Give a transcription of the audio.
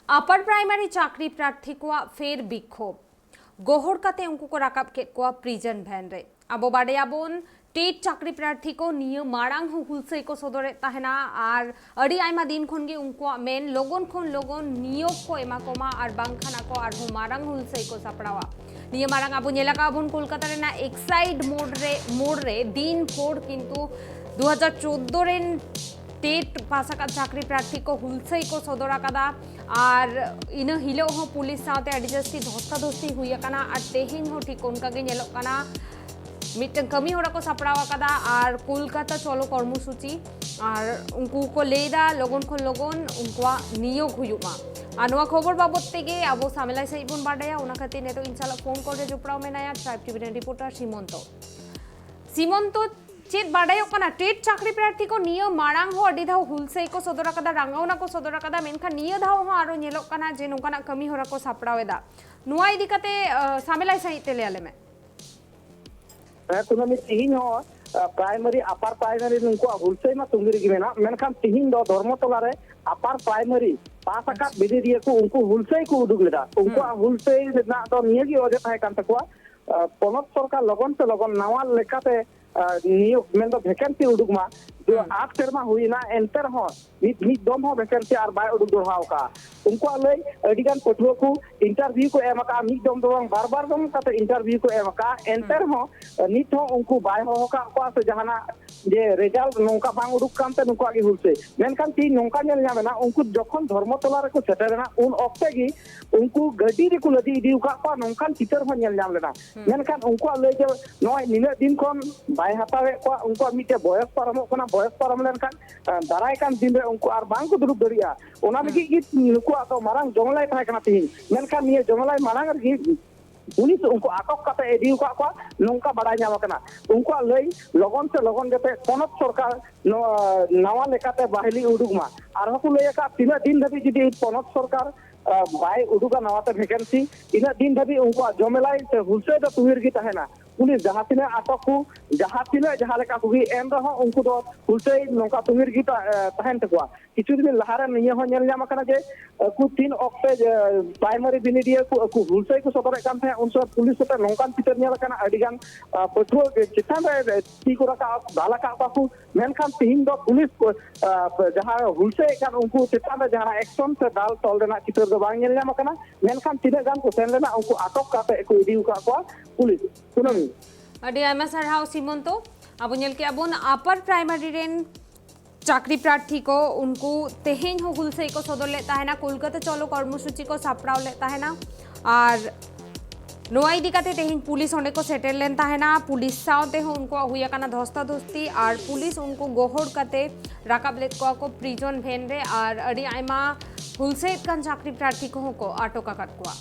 upper primary चाकरी प्रार्थी को फेर विक्षोभ गोहड़ काते उनको को राकाब के को प्रिजन भैन रे अब बाडेयाबोन टेट चाकरी प्रार्थी को निय मारांग हुलसे को सदरे तहना और अड़ी आयमा दिन खन गे उनको मेन लोगन खन लोगन नियोग को एमा कोमा और बांखाना को और मारांग हुलसे को सपड़ावा निय मारांग अब नेलाका अबन कोलकाता रे ना एक्साइड मोड रे दिन फोड़ किंतु 2014 रे टेट पासाका चाकरी प्रार्थी को हुलसे को सदरा कदा और इन हिलो हो पुलिस साथे अड़ी जस्ती धस्ताधस्ती हुई कना और तेहिन हो ठीक उनका गे नेलो कना मिटन कमी होरा को सपड़ावा कदा और कोलकाता चलो कर्मसूची और उनको को लेदा लोगन को लोगन उनको नियोग हुयुमा अनवा खबर बाबत तेगे अब सामेलाई सईबुन बाडया उना खातिर नेतो इंशाल्लाह फोन करे जुपड़ाव में नया ट्राइब टीवी रिपोर्टर सीमंतो चेत बाडायो कना टेट चाकरी प्रार्थी को निय मारांग हो अडी धाव हुलसे को सदरा कदा रंगावना को सदरा कदा मेनखा निय धाव हो आरो नेलो कना जे नोकाना कमी होरा को सपड़ावेदा नुआ इदी कते सामेलाई सही तेले आले में कुनामी तिहिन हो प्राइमरी अपर प्राइमरी नुको हुलसे मा तुंगिरी गी मेना मेनखान तिहिन दो धर्मतला रे अपर प्राइमरी पास आकात बिदि दिए को उनको हुलसे को उदुग लेदा उनको हुलसे ना तो नियगी ओजे थाय कान तकवा पोनत सरकार लगन से लगन नवा लेकाते नियोग मेन दो वैकेंसी उदुग मा जो 8 सेरमा हुई ना एंटर हो मिद दम हो वैकेंसी और बाय उदुग दोहाव का उनको लय अडिगान पठुआ को इंटरव्यू को एमका मिद दम दो बार दम काते इंटरव्यू को एमका एंटर हो नित हो उनको बाय हो का को से जहाना जे रिजल्ट नोका बांग उदुग कानते नुको आगे हुलसे मेनखान ती नोका नेल जामेना उनको जखन धर्मतला रे को सेटरना उन ऑक्टे गी उनको गड्डी रे को लदी इदी का को नोकान चितर हो नेल जाम लेना मेनखान उनको लय जे नय निने दिन कोन बाय हतावे को उनको मिटे बयस परमो कना बयस परम लेनखान दाराय कान दिन रे उनको आर बांग को दुरुब दरिया ओना लगी गी नुको तो मारांग जंगलाय थाय कना तिहिन मेनखान निये जंगलाय मारांग रे पुलिस उनको आटक काते एडी को नोंका बड़ाय जाम कना उनको लय लगन से लगन जते पोनत सरकार नवा लेकाते बाहली उडुगमा आर हकु लय का तिना दिन धबी जदी पोनत सरकार बाय उडुगा नवाते वैकेंसी इना दिन धबी उनको जमेलाई से हुलसे द तुहिर गी तहना पुलिस जहाँ तिना आटक को जहाँ तिना जहाँ लेका कुगी एम रहो उनको तो हुलसे नोका तुहिर गी तहन तकवा किछु दिन लहारे निये हो नेल जाम कना जे कु 3 ऑक्टे प्राइमरी बिनिडिया को हुलसे को सदरे कान थे उन सब पुलिस ते नोकान पितर नेल कना अडिगान पठुआ चितान रे ती को रका बाला का को मेनखान तिहिन दो पुलिस को जहाँ हुलसे कान उनको चितान रे जहाँ एक्शन से दाल तोल देना चितर दो बांग नेल जाम कना मेनखान तिना गान को सेन लेना उनको आटक काते को इदी को पुलिस सुनमी अडी आयमा सरहाव सीमंतो अब नेल के अबन अपर प्राइमरी रेन चाकरी प्रार्थी को उनको तेहेन हो हुलसे को सदर लेता है ना कोलकाता चलो कर्मसूची को सपड़ाव लेता है ना और नोआई दिखाते तेहिन पुलिस होने को सेटल लेता है ना पुलिस सावते हो उनको हुई का धस्ताधस्ती और पुलिस उनको गोहड़ काते राकाब लेत को प्रिजन भेन रे और अड़ी आयमा हुलसे कान चाकरी प्रार्थी को आटो का कटकुआ